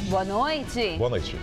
Boa noite. Boa noite.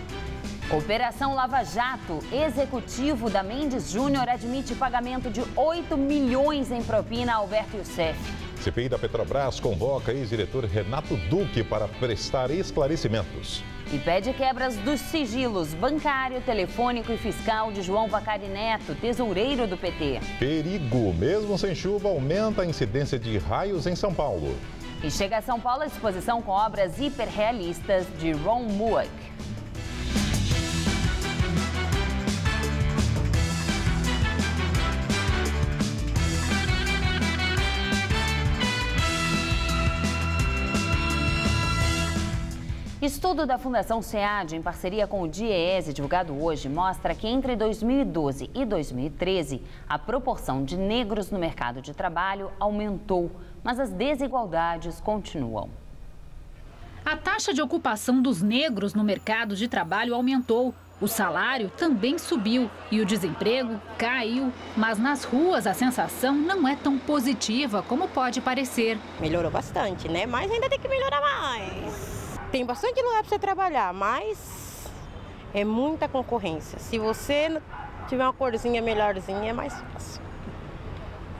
Operação Lava Jato. Executivo da Mendes Júnior admite pagamento de 8 milhões em propina a Alberto Youssef. CPI da Petrobras convoca ex-diretor Renato Duque para prestar esclarecimentos. E pede quebras dos sigilos bancário, telefônico e fiscal de João Vacari Neto, tesoureiro do PT. Perigo. Mesmo sem chuva, aumenta a incidência de raios em São Paulo. E chega a São Paulo a exposição com obras hiperrealistas de Ron Mueck. Estudo da Fundação SEAD, em parceria com o DIEESE, divulgado hoje, mostra que entre 2012 e 2013, a proporção de negros no mercado de trabalho aumentou, mas as desigualdades continuam. A taxa de ocupação dos negros no mercado de trabalho aumentou, o salário também subiu e o desemprego caiu. Mas nas ruas a sensação não é tão positiva como pode parecer. Melhorou bastante, né? Mas ainda tem que melhorar mais. Tem bastante lugar para você trabalhar, mas é muita concorrência. Se você tiver uma corzinha melhorzinha, é mais fácil.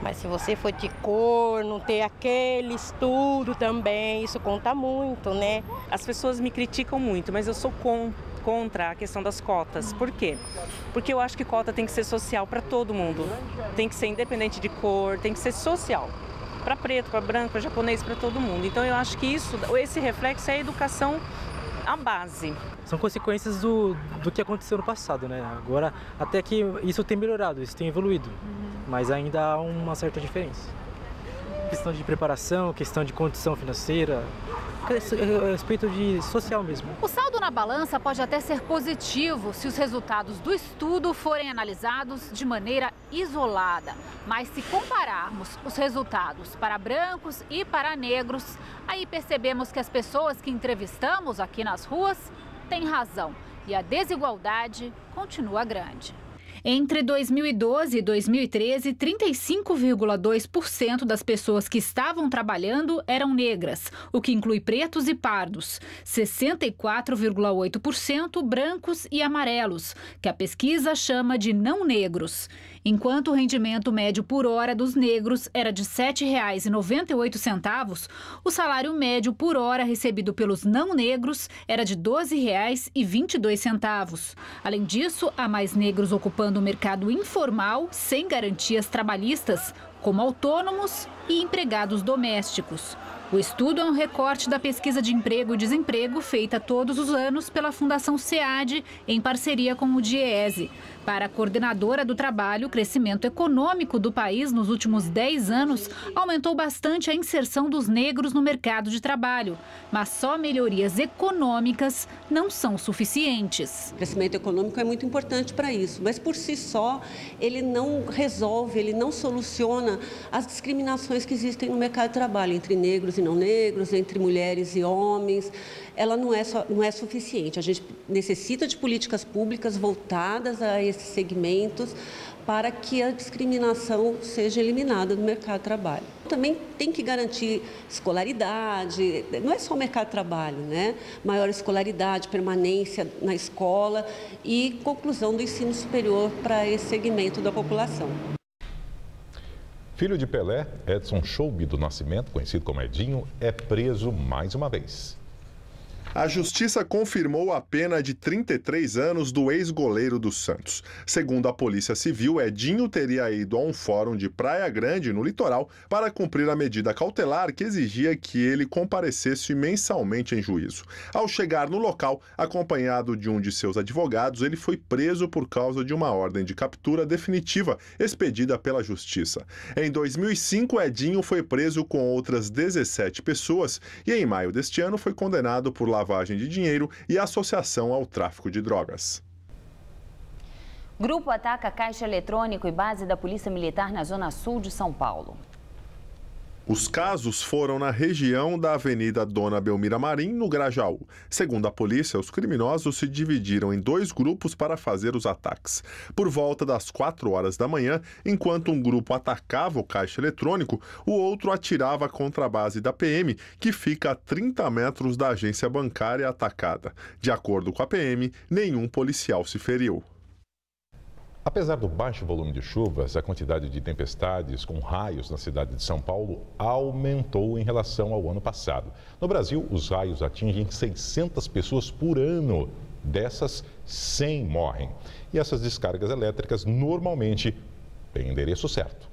Mas se você for de cor, não ter aquele estudo também, isso conta muito, né? As pessoas me criticam muito, mas eu sou contra a questão das cotas. Por quê? Porque eu acho que cota tem que ser social para todo mundo. Tem que ser independente de cor, tem que ser social. Para preto, para branco, para japonês, para todo mundo. Então eu acho que esse reflexo é a educação, a base. São consequências do que aconteceu no passado, né? Agora, até que isso tem melhorado, isso tem evoluído, mas ainda há uma certa diferença. Questão de preparação, questão de condição financeira, a respeito de social mesmo. O saldo na balança pode até ser positivo se os resultados do estudo forem analisados de maneira isolada. Mas se compararmos os resultados para brancos e para negros, aí percebemos que as pessoas que entrevistamos aqui nas ruas têm razão e a desigualdade continua grande. Entre 2012 e 2013, 35,2% das pessoas que estavam trabalhando eram negras, o que inclui pretos e pardos. 64,8% brancos e amarelos, que a pesquisa chama de não negros. Enquanto o rendimento médio por hora dos negros era de R$ 7,98, o salário médio por hora recebido pelos não negros era de R$ 12,22. Além disso, há mais negros ocupando o mercado informal, sem garantias trabalhistas, como autônomos e empregados domésticos. O estudo é um recorte da pesquisa de emprego e desemprego feita todos os anos pela Fundação SEAD, em parceria com o DIEESE. Para a coordenadora do trabalho, o crescimento econômico do país nos últimos 10 anos aumentou bastante a inserção dos negros no mercado de trabalho. Mas só melhorias econômicas não são suficientes. O crescimento econômico é muito importante para isso, mas por si só ele não resolve, ele não soluciona as discriminações que existem no mercado de trabalho entre negros e não negros, entre mulheres e homens. Ela não é suficiente. A gente necessita de políticas públicas voltadas a esses segmentos para que a discriminação seja eliminada do mercado de trabalho. Também tem que garantir escolaridade, não é só o mercado de trabalho, né? Maior escolaridade, permanência na escola e conclusão do ensino superior para esse segmento da população. Filho de Pelé, Edson Choube do Nascimento, conhecido como Edinho, é preso mais uma vez. A Justiça confirmou a pena de 33 anos do ex-goleiro do Santos. Segundo a Polícia Civil, Edinho teria ido a um fórum de Praia Grande, no litoral, para cumprir a medida cautelar que exigia que ele comparecesse mensalmente em juízo. Ao chegar no local, acompanhado de um de seus advogados, ele foi preso por causa de uma ordem de captura definitiva expedida pela Justiça. Em 2005, Edinho foi preso com outras 17 pessoas e, em maio deste ano, foi condenado por lavagem de dinheiro e associação ao tráfico de drogas. Grupo ataca caixa eletrônico e base da Polícia Militar na Zona Sul de São Paulo. Os casos foram na região da Avenida Dona Belmira Marim, no Grajaú. Segundo a polícia, os criminosos se dividiram em 2 grupos para fazer os ataques. Por volta das 4 horas da manhã, enquanto um grupo atacava o caixa eletrônico, o outro atirava contra a base da PM, que fica a 30 metros da agência bancária atacada. De acordo com a PM, nenhum policial se feriu. Apesar do baixo volume de chuvas, a quantidade de tempestades com raios na cidade de São Paulo aumentou em relação ao ano passado. No Brasil, os raios atingem 600 pessoas por ano. Dessas, 100 morrem. E essas descargas elétricas normalmente têm endereço certo.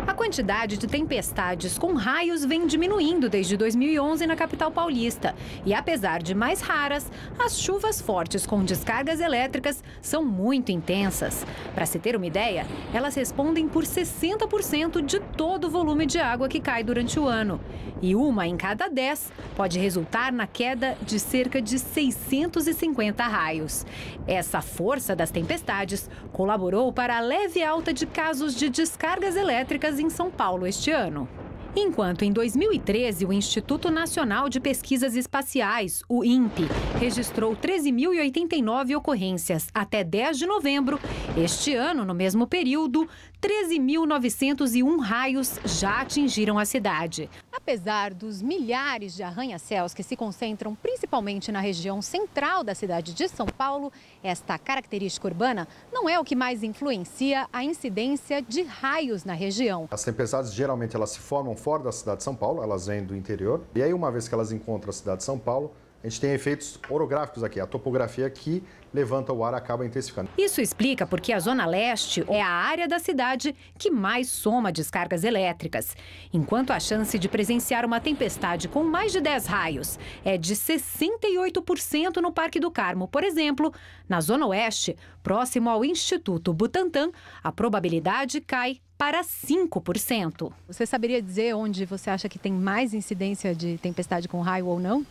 A quantidade de tempestades com raios vem diminuindo desde 2011 na capital paulista. E apesar de mais raras, as chuvas fortes com descargas elétricas são muito intensas. Para se ter uma ideia, elas respondem por 60% de todo o volume de água que cai durante o ano. E 1 em cada 10 pode resultar na queda de cerca de 650 raios. Essa força das tempestades colaborou para a leve alta de casos de descargas elétricas em São Paulo este ano. Enquanto em 2013 o Instituto Nacional de Pesquisas Espaciais, o INPE, registrou 13.089 ocorrências até 10 de novembro, este ano, no mesmo período, 13.901 raios já atingiram a cidade. Apesar dos milhares de arranha-céus que se concentram principalmente na região central da cidade de São Paulo, esta característica urbana não é o que mais influencia a incidência de raios na região. As tempestades, geralmente, elas se formam fora da cidade de São Paulo, elas vêm do interior. E aí, uma vez que elas encontram a cidade de São Paulo, a gente tem efeitos orográficos aqui, a topografia que levanta o ar acaba intensificando. Isso explica porque a Zona Leste é a área da cidade que mais soma descargas elétricas. Enquanto a chance de presenciar uma tempestade com mais de 10 raios é de 68% no Parque do Carmo, por exemplo, na Zona Oeste, próximo ao Instituto Butantan, a probabilidade cai para 5%. Você saberia dizer onde você acha que tem mais incidência de tempestade com raio ou não?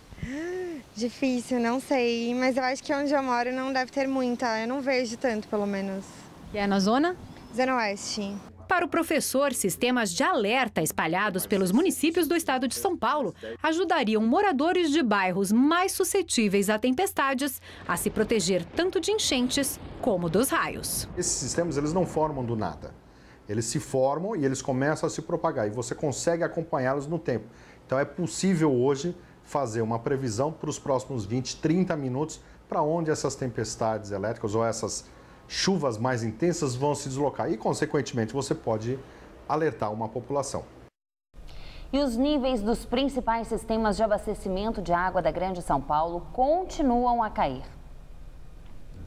Difícil, não sei, mas eu acho que onde eu moro não deve ter muita, eu não vejo tanto, pelo menos. E é na zona? Zona Oeste. Para o professor, sistemas de alerta espalhados pelos municípios do estado de São Paulo ajudariam moradores de bairros mais suscetíveis a tempestades a se proteger tanto de enchentes como dos raios. Esses sistemas, eles não formam do nada. Eles se formam e eles começam a se propagar e você consegue acompanhá-los no tempo. Então é possível hoje fazer uma previsão para os próximos 20, 30 minutos para onde essas tempestades elétricas ou essas chuvas mais intensas vão se deslocar e, consequentemente, você pode alertar uma população. E os níveis dos principais sistemas de abastecimento de água da Grande São Paulo continuam a cair.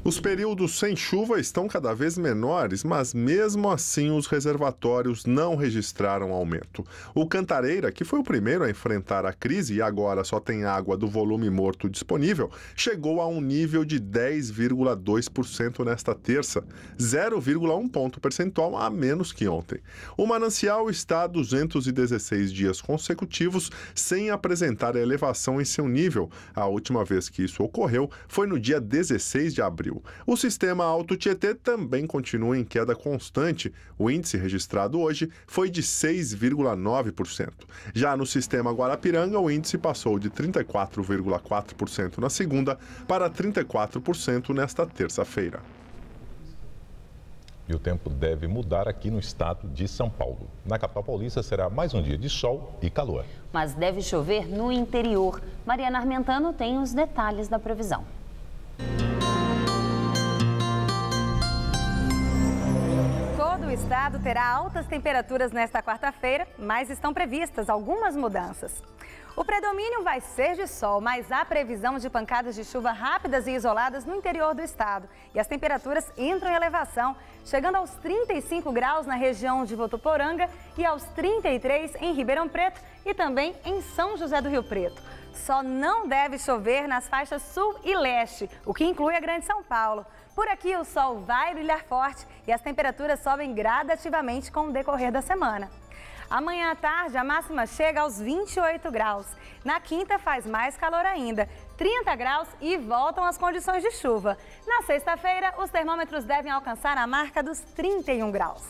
Os períodos sem chuva estão cada vez menores, mas mesmo assim os reservatórios não registraram aumento. O Cantareira, que foi o primeiro a enfrentar a crise e agora só tem água do volume morto disponível, chegou a um nível de 10,2% nesta terça, 0,1 ponto percentual a menos que ontem. O manancial está há 216 dias consecutivos sem apresentar elevação em seu nível. A última vez que isso ocorreu foi no dia 16 de abril. O sistema Alto Tietê também continua em queda constante. O índice registrado hoje foi de 6,9%. Já no sistema Guarapiranga, o índice passou de 34,4% na segunda para 34% nesta terça-feira. E o tempo deve mudar aqui no estado de São Paulo. Na capital paulista será mais um dia de sol e calor. Mas deve chover no interior. Mariana Armentano tem os detalhes da previsão. Todo o estado terá altas temperaturas nesta quarta-feira, mas estão previstas algumas mudanças. O predomínio vai ser de sol, mas há previsão de pancadas de chuva rápidas e isoladas no interior do estado. E as temperaturas entram em elevação, chegando aos 35 graus na região de Votuporanga e aos 33 em Ribeirão Preto e também em São José do Rio Preto. Só não deve chover nas faixas sul e leste, o que inclui a Grande São Paulo. Por aqui o sol vai brilhar forte e as temperaturas sobem gradativamente com o decorrer da semana. Amanhã à tarde, a máxima chega aos 28 graus. Na quinta, faz mais calor ainda, 30 graus e voltam as condições de chuva. Na sexta-feira, os termômetros devem alcançar a marca dos 31 graus.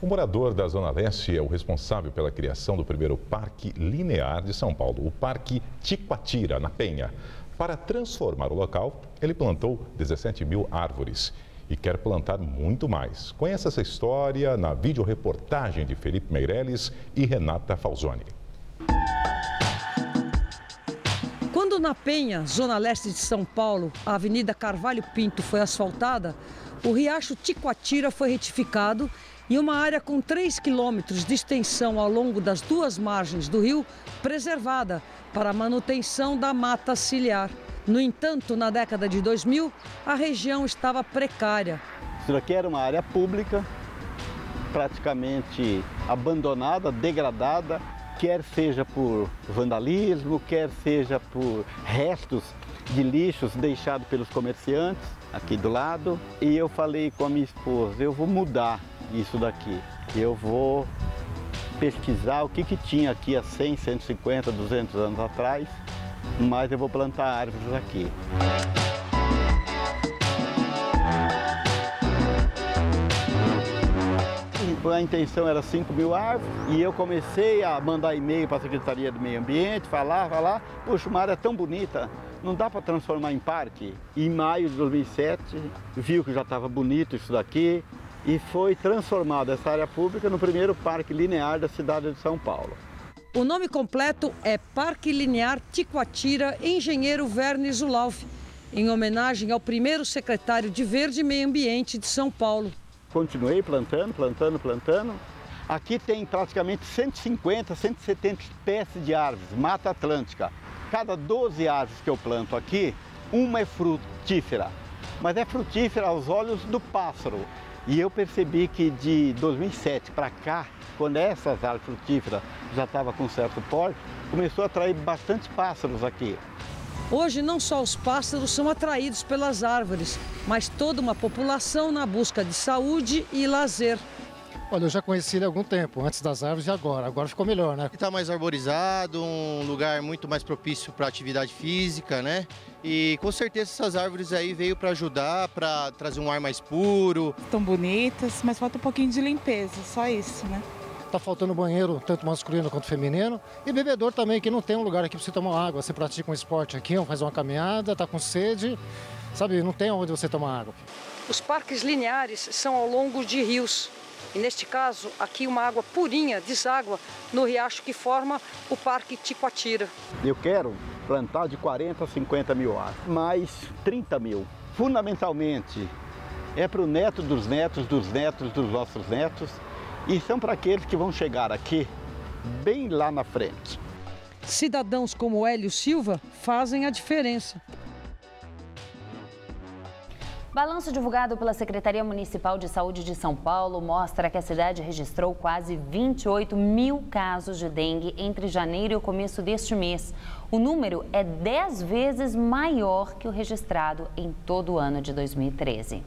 O morador da Zona Leste é o responsável pela criação do primeiro parque linear de São Paulo, o Parque Ticoatira, na Penha. Para transformar o local, ele plantou 17 mil árvores e quer plantar muito mais. Conheça essa história na videoreportagem de Felipe Meirelles e Renata Falzoni. Quando na Penha, Zona Leste de São Paulo, a Avenida Carvalho Pinto foi asfaltada, o riacho Ticoatira foi retificado e uma área com 3 quilômetros de extensão ao longo das duas margens do rio preservada para a manutenção da mata ciliar. No entanto, na década de 2000, a região estava precária. Isso aqui era uma área pública, praticamente abandonada, degradada, quer seja por vandalismo, quer seja por restos de lixos deixados pelos comerciantes aqui do lado. E eu falei com a minha esposa, eu vou mudar isso daqui. Eu vou pesquisar o que tinha aqui há 100, 150, 200 anos atrás, mas eu vou plantar árvores aqui. A intenção era 5 mil árvores e eu comecei a mandar e-mail para a Secretaria do Meio Ambiente, falar, poxa, uma área tão bonita, não dá para transformar em parque? E em maio de 2007, viu que já estava bonito isso daqui e foi transformada essa área pública no primeiro parque linear da cidade de São Paulo. O nome completo é Parque Linear Ticoatira Engenheiro Verne Zulauf, em homenagem ao primeiro secretário de Verde e Meio Ambiente de São Paulo. Continuei plantando. Aqui tem praticamente 150, 170 espécies de árvores, Mata Atlântica. Cada 12 árvores que eu planto aqui, uma é frutífera, mas é frutífera aos olhos do pássaro. E eu percebi que de 2007 para cá, quando essas árvores frutíferas já estavam com certo porte, começou a atrair bastante pássaros aqui. Hoje, não só os pássaros são atraídos pelas árvores, mas toda uma população na busca de saúde e lazer. Olha, eu já conheci ele há algum tempo, antes das árvores e agora. Agora ficou melhor, né? Está mais arborizado, um lugar muito mais propício para atividade física, né? E com certeza essas árvores aí veio para ajudar, para trazer um ar mais puro. Estão bonitas, mas falta um pouquinho de limpeza, só isso, né? Tá faltando banheiro, tanto masculino quanto feminino. E bebedor também, que não tem um lugar aqui para você tomar água. Você pratica um esporte aqui, faz uma caminhada, tá com sede, sabe? Não tem onde você tomar água. Os parques lineares são ao longo de rios. E neste caso, aqui uma água purinha deságua no riacho que forma o Parque Ticoatira. Eu quero plantar de 40 a 50 mil árvores, mais 30 mil. Fundamentalmente, é para o neto dos netos, dos netos dos nossos netos, e são para aqueles que vão chegar aqui, bem lá na frente. Cidadãos como Hélio Silva fazem a diferença. Balanço divulgado pela Secretaria Municipal de Saúde de São Paulo mostra que a cidade registrou quase 28 mil casos de dengue entre janeiro e o começo deste mês. O número é 10 vezes maior que o registrado em todo o ano de 2013.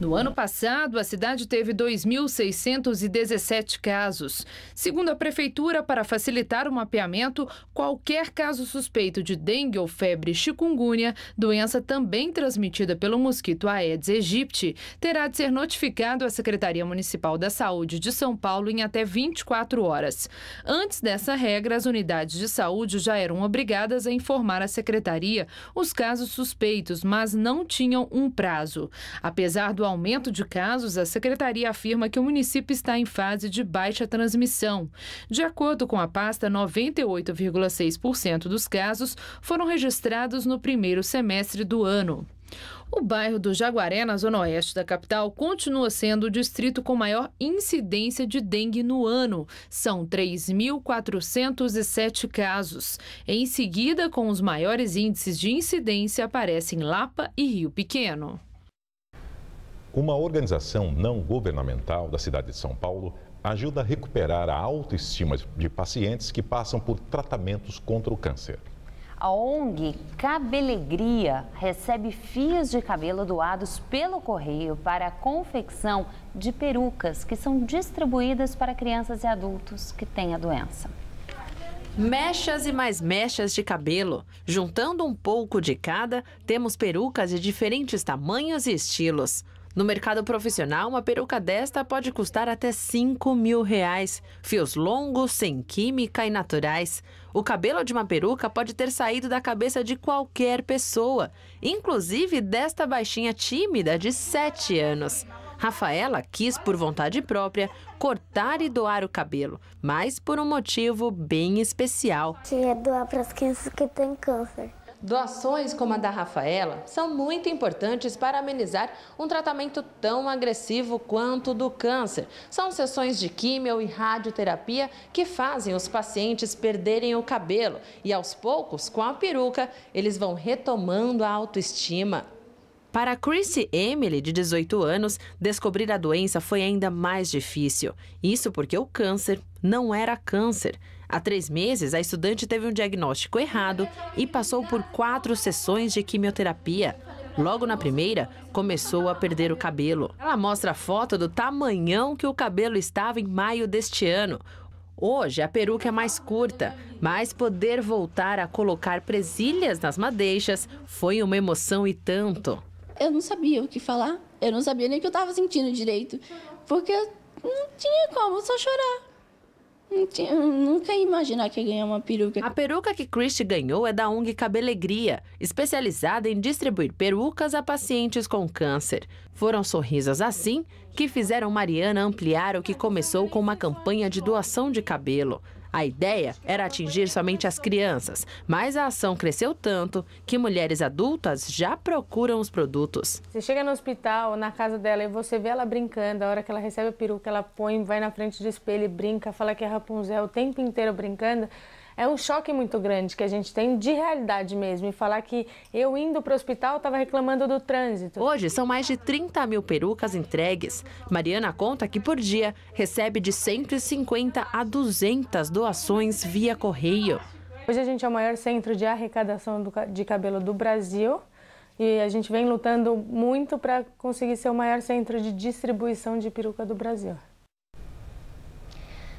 No ano passado, a cidade teve 2.617 casos. Segundo a Prefeitura, para facilitar o mapeamento, qualquer caso suspeito de dengue ou febre chikungunya, doença também transmitida pelo mosquito Aedes aegypti, terá de ser notificado à Secretaria Municipal da Saúde de São Paulo em até 24 horas. Antes dessa regra, as unidades de saúde já eram obrigadas a informar à Secretaria os casos suspeitos, mas não tinham um prazo. Apesar do aumento de casos, a Secretaria afirma que o município está em fase de baixa transmissão. De acordo com a pasta, 98,6% dos casos foram registrados no primeiro semestre do ano. O bairro do Jaguaré, na zona oeste da capital, continua sendo o distrito com maior incidência de dengue no ano. São 3.407 casos. Em seguida, com os maiores índices de incidência, aparecem Lapa e Rio Pequeno. Uma organização não governamental da cidade de São Paulo ajuda a recuperar a autoestima de pacientes que passam por tratamentos contra o câncer. A ONG Cabelegria recebe fios de cabelo doados pelo correio para a confecção de perucas que são distribuídas para crianças e adultos que têm a doença. Mechas e mais mechas de cabelo. Juntando um pouco de cada, temos perucas de diferentes tamanhos e estilos. No mercado profissional, uma peruca desta pode custar até R$5 mil. Fios longos, sem química e naturais. O cabelo de uma peruca pode ter saído da cabeça de qualquer pessoa, inclusive desta baixinha tímida de 7 anos. Rafaela quis, por vontade própria, cortar e doar o cabelo, mas por um motivo bem especial. Queria doar para as crianças que têm câncer. Doações como a da Rafaela são muito importantes para amenizar um tratamento tão agressivo quanto o do câncer. São sessões de químio e radioterapia que fazem os pacientes perderem o cabelo e, aos poucos, com a peruca, eles vão retomando a autoestima. Para Chrissy Emily, de 18 anos, descobrir a doença foi ainda mais difícil. Isso porque o câncer não era câncer. Há 3 meses, a estudante teve um diagnóstico errado e passou por 4 sessões de quimioterapia. Logo na primeira, começou a perder o cabelo. Ela mostra a foto do tamanhão que o cabelo estava em maio deste ano. Hoje, a peruca é mais curta, mas poder voltar a colocar presilhas nas madeixas foi uma emoção e tanto. Eu não sabia o que falar, eu não sabia nem o que eu estava sentindo direito, porque não tinha como, só chorar. Nunca ia imaginar que ia ganhar uma peruca. A peruca que Christy ganhou é da ONG Cabelegria, especializada em distribuir perucas a pacientes com câncer. Foram sorrisos assim que fizeram Mariana ampliar o que começou com uma campanha de doação de cabelo. A ideia era atingir somente as crianças, mas a ação cresceu tanto que mulheres adultas já procuram os produtos. Você chega no hospital, na casa dela, e você vê ela brincando, a hora que ela recebe a peruca, ela põe, vai na frente do espelho e brinca, fala que é Rapunzel o tempo inteiro brincando. É um choque muito grande que a gente tem de realidade mesmo. E falar que eu indo para o hospital estava reclamando do trânsito. Hoje são mais de 30 mil perucas entregues. Mariana conta que por dia recebe de 150 a 200 doações via correio. Hoje a gente é o maior centro de arrecadação de cabelo do Brasil. E a gente vem lutando muito para conseguir ser o maior centro de distribuição de peruca do Brasil.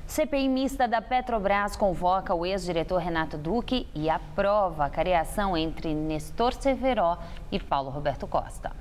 CPI mista da Petrobras convoca o ex-diretor Renato Duque e aprova a cariação entre Nestor Cerveró e Paulo Roberto Costa.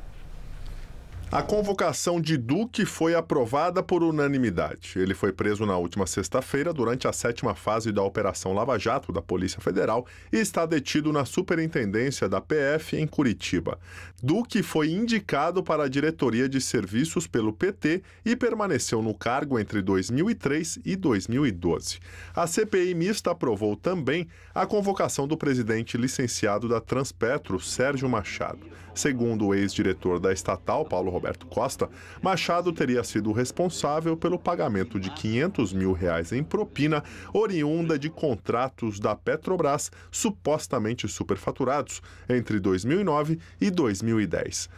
A convocação de Duque foi aprovada por unanimidade. Ele foi preso na última sexta-feira durante a 7ª fase da Operação Lava Jato da Polícia Federal e está detido na Superintendência da PF em Curitiba. Duque foi indicado para a diretoria de serviços pelo PT e permaneceu no cargo entre 2003 e 2012. A CPI mista aprovou também a convocação do presidente licenciado da Transpetro, Sérgio Machado. Segundo o ex-diretor da estatal, Paulo Roberto Costa, Machado teria sido responsável pelo pagamento de R$500 mil em propina oriunda de contratos da Petrobras supostamente superfaturados entre 2009 e 2010.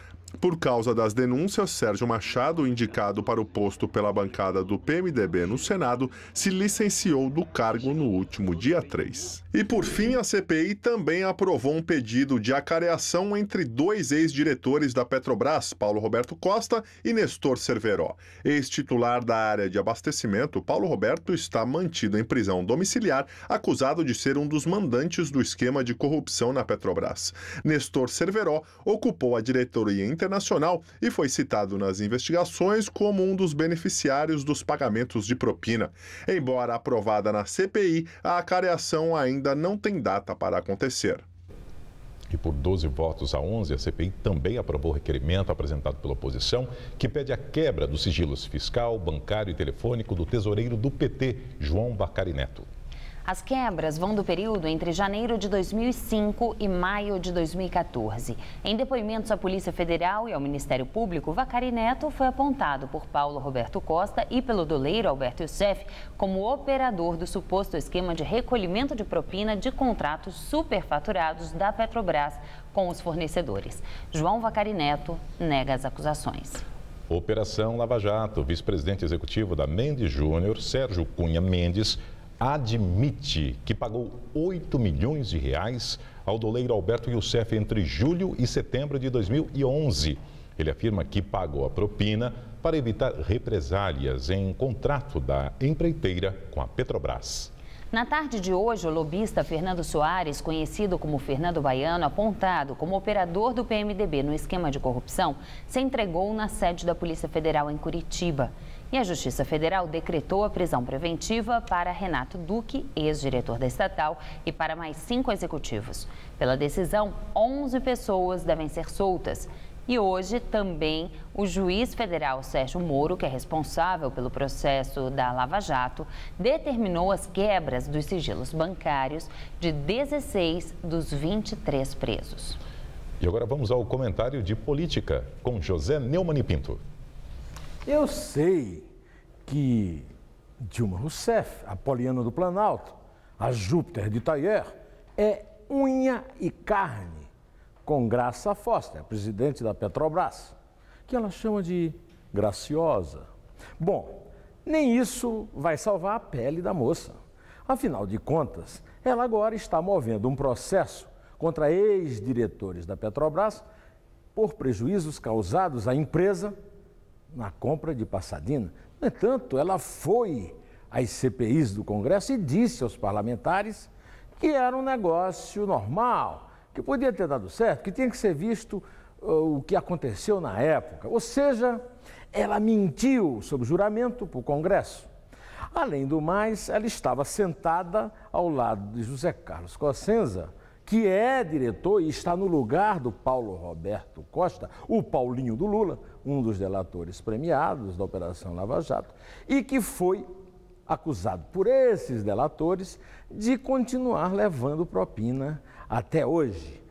Por causa das denúncias, Sérgio Machado, indicado para o posto pela bancada do PMDB no Senado, se licenciou do cargo no último dia 3. E por fim, a CPI também aprovou um pedido de acareação entre 2 ex-diretores da Petrobras, Paulo Roberto Costa e Nestor Cerveró. Ex-titular da área de abastecimento, Paulo Roberto está mantido em prisão domiciliar, acusado de ser um dos mandantes do esquema de corrupção na Petrobras. Nestor Cerveró ocupou a diretoria internacional e foi citado nas investigações como um dos beneficiários dos pagamentos de propina. Embora aprovada na CPI, a acareação ainda não tem data para acontecer. E por 12 votos a 11, a CPI também aprovou o requerimento apresentado pela oposição, que pede a quebra dos sigilos fiscal, bancário e telefônico do tesoureiro do PT, João Vacari Neto. As quebras vão do período entre janeiro de 2005 e maio de 2014. Em depoimentos à Polícia Federal e ao Ministério Público, Vacari Neto foi apontado por Paulo Roberto Costa e pelo doleiro Alberto Youssef como operador do suposto esquema de recolhimento de propina de contratos superfaturados da Petrobras com os fornecedores. João Vacari Neto nega as acusações. Operação Lava Jato. O vice-presidente executivo da Mendes Júnior, Sérgio Cunha Mendes, admite que pagou R$8 milhões ao doleiro Alberto Youssef entre julho e setembro de 2011. Ele afirma que pagou a propina para evitar represálias em contrato da empreiteira com a Petrobras. Na tarde de hoje, o lobista Fernando Soares, conhecido como Fernando Baiano, apontado como operador do PMDB no esquema de corrupção, se entregou na sede da Polícia Federal em Curitiba. E a Justiça Federal decretou a prisão preventiva para Renato Duque, ex-diretor da estatal, e para mais 5 executivos. Pela decisão, 11 pessoas devem ser soltas. E hoje também o juiz federal Sérgio Moro, que é responsável pelo processo da Lava Jato, determinou as quebras dos sigilos bancários de 16 dos 23 presos. E agora vamos ao comentário de política com José Neumann e Pinto. Eu sei que Dilma Rousseff, a Poliana do Planalto, a Júpiter de Taller, é unha e carne com Graça Foster, presidente da Petrobras, que ela chama de graciosa. Bom, nem isso vai salvar a pele da moça. Afinal de contas, ela agora está movendo um processo contra ex-diretores da Petrobras por prejuízos causados à empresa na compra de Passadina. No entanto, ela foi às CPIs do Congresso e disse aos parlamentares que era um negócio normal, que podia ter dado certo, que tinha que ser visto o que aconteceu na época. Ou seja, ela mentiu sob juramento para o Congresso. Além do mais, ela estava sentada ao lado de José Carlos Cossenza, que é diretor e está no lugar do Paulo Roberto Costa, o Paulinho do Lula, um dos delatores premiados da Operação Lava Jato, e que foi acusado por esses delatores de continuar levando propina até hoje.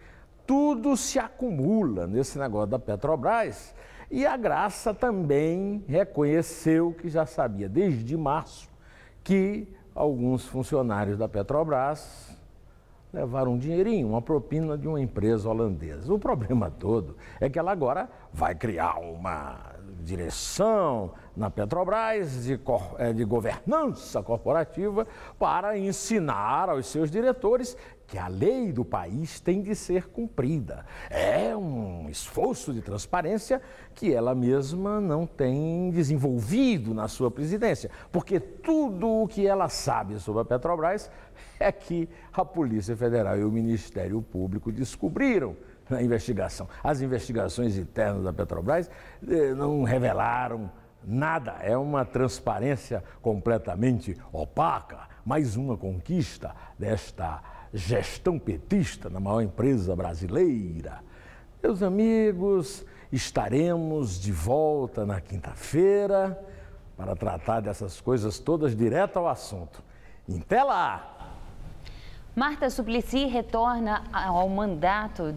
Tudo se acumula nesse negócio da Petrobras e a Graça também reconheceu que já sabia desde março que alguns funcionários da Petrobras levaram um dinheirinho, uma propina de uma empresa holandesa. O problema todo é que ela agora vai criar uma direção na Petrobras de governança corporativa para ensinar aos seus diretores que a lei do país tem de ser cumprida. É um esforço de transparência que ela mesma não tem desenvolvido na sua presidência, porque tudo o que ela sabe sobre a Petrobras é que a Polícia Federal e o Ministério Público descobriram na investigação. As investigações internas da Petrobras não revelaram nada. É uma transparência completamente opaca. Mais uma conquista desta gestão petista na maior empresa brasileira. Meus amigos, estaremos de volta na quinta-feira para tratar dessas coisas todas direto ao assunto. Até lá! Marta Suplicy retorna ao mandato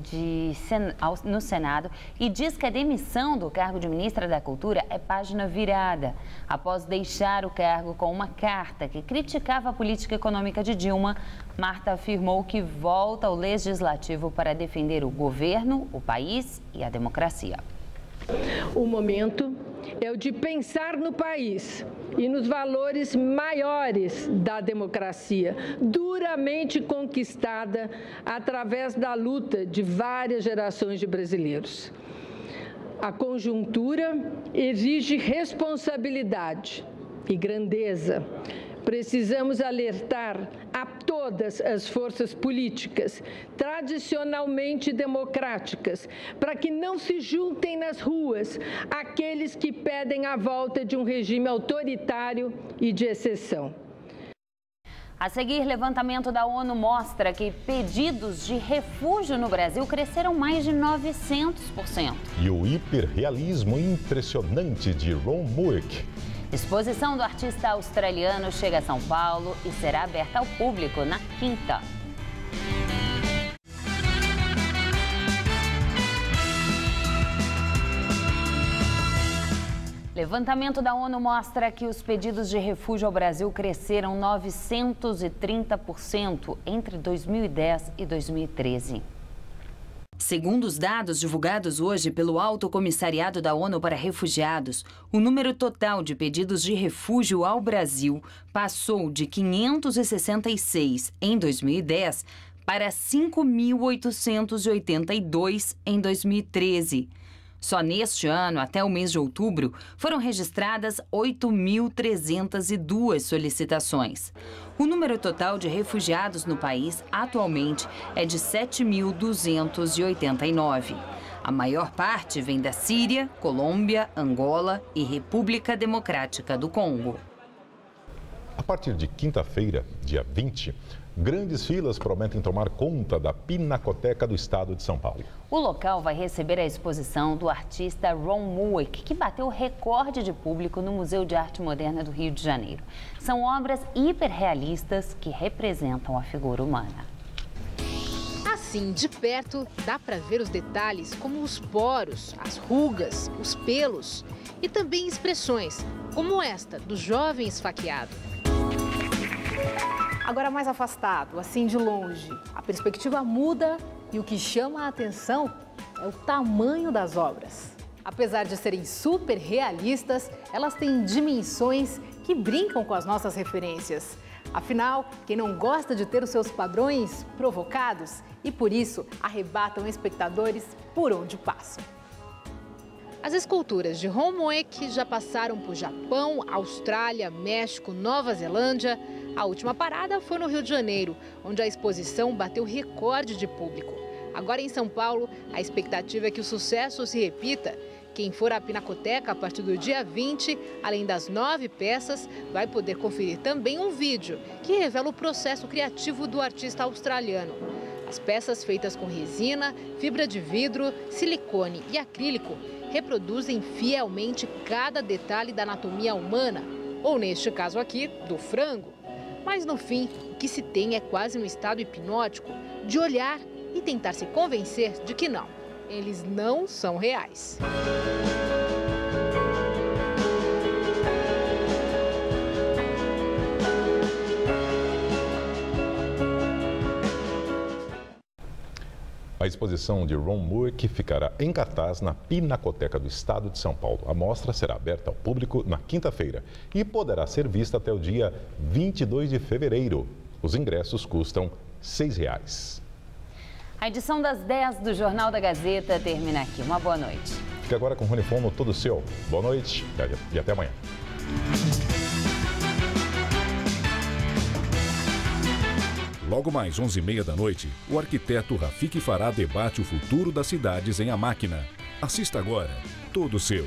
no Senado e diz que a demissão do cargo de ministra da Cultura é página virada. Após deixar o cargo com uma carta que criticava a política econômica de Dilma, Marta afirmou que volta ao Legislativo para defender o governo, o país e a democracia. O momento é o de pensar no país e nos valores maiores da democracia, duramente conquistada através da luta de várias gerações de brasileiros. A conjuntura exige responsabilidade e grandeza. Precisamos alertar a todas as forças políticas, tradicionalmente democráticas, para que não se juntem nas ruas aqueles que pedem a volta de um regime autoritário e de exceção. A seguir, levantamento da ONU mostra que pedidos de refúgio no Brasil cresceram mais de 900%. E o hiperrealismo impressionante de Ron Mueck. Exposição do artista australiano chega a São Paulo e será aberta ao público na quinta. Levantamento da ONU mostra que os pedidos de refúgio ao Brasil cresceram 930% entre 2010 e 2013. Segundo os dados divulgados hoje pelo Alto Comissariado da ONU para Refugiados, o número total de pedidos de refúgio ao Brasil passou de 566 em 2010 para 5.882 em 2013. Só neste ano, até o mês de outubro, foram registradas 8.302 solicitações. O número total de refugiados no país atualmente é de 7.289. A maior parte vem da Síria, Colômbia, Angola e República Democrática do Congo. A partir de quinta-feira, dia 20, grandes filas prometem tomar conta da Pinacoteca do Estado de São Paulo. O local vai receber a exposição do artista Ron Mueck, que bateu recorde de público no Museu de Arte Moderna do Rio de Janeiro. São obras hiperrealistas que representam a figura humana. Assim, de perto, dá para ver os detalhes como os poros, as rugas, os pelos e também expressões como esta do jovem esfaqueado. Agora mais afastado, assim de longe, a perspectiva muda e o que chama a atenção é o tamanho das obras. Apesar de serem super realistas, elas têm dimensões que brincam com as nossas referências. Afinal, quem não gosta de ter os seus padrões provocados e por isso arrebatam espectadores por onde passam. As esculturas de Ron Mueck já passaram por Japão, Austrália, México, Nova Zelândia. A última parada foi no Rio de Janeiro, onde a exposição bateu recorde de público. Agora em São Paulo, a expectativa é que o sucesso se repita. Quem for à Pinacoteca a partir do dia 20, além das 9 peças, vai poder conferir também um vídeo que revela o processo criativo do artista australiano. As peças feitas com resina, fibra de vidro, silicone e acrílico reproduzem fielmente cada detalhe da anatomia humana, ou neste caso aqui, do frango. Mas no fim, o que se tem é quase um estado hipnótico de olhar e tentar se convencer de que não, eles não são reais. A exposição de Ron Mueck ficará em cartaz na Pinacoteca do Estado de São Paulo. A mostra será aberta ao público na quinta-feira e poderá ser vista até o dia 22 de fevereiro. Os ingressos custam R$ 6. A edição das 10 do Jornal da Gazeta termina aqui. Uma boa noite. Fique agora com o Rony Fono, todo seu. Boa noite e até amanhã. Logo mais 11h30 da noite, o arquiteto Rafik Farah debate o futuro das cidades em A Máquina. Assista agora, todo seu.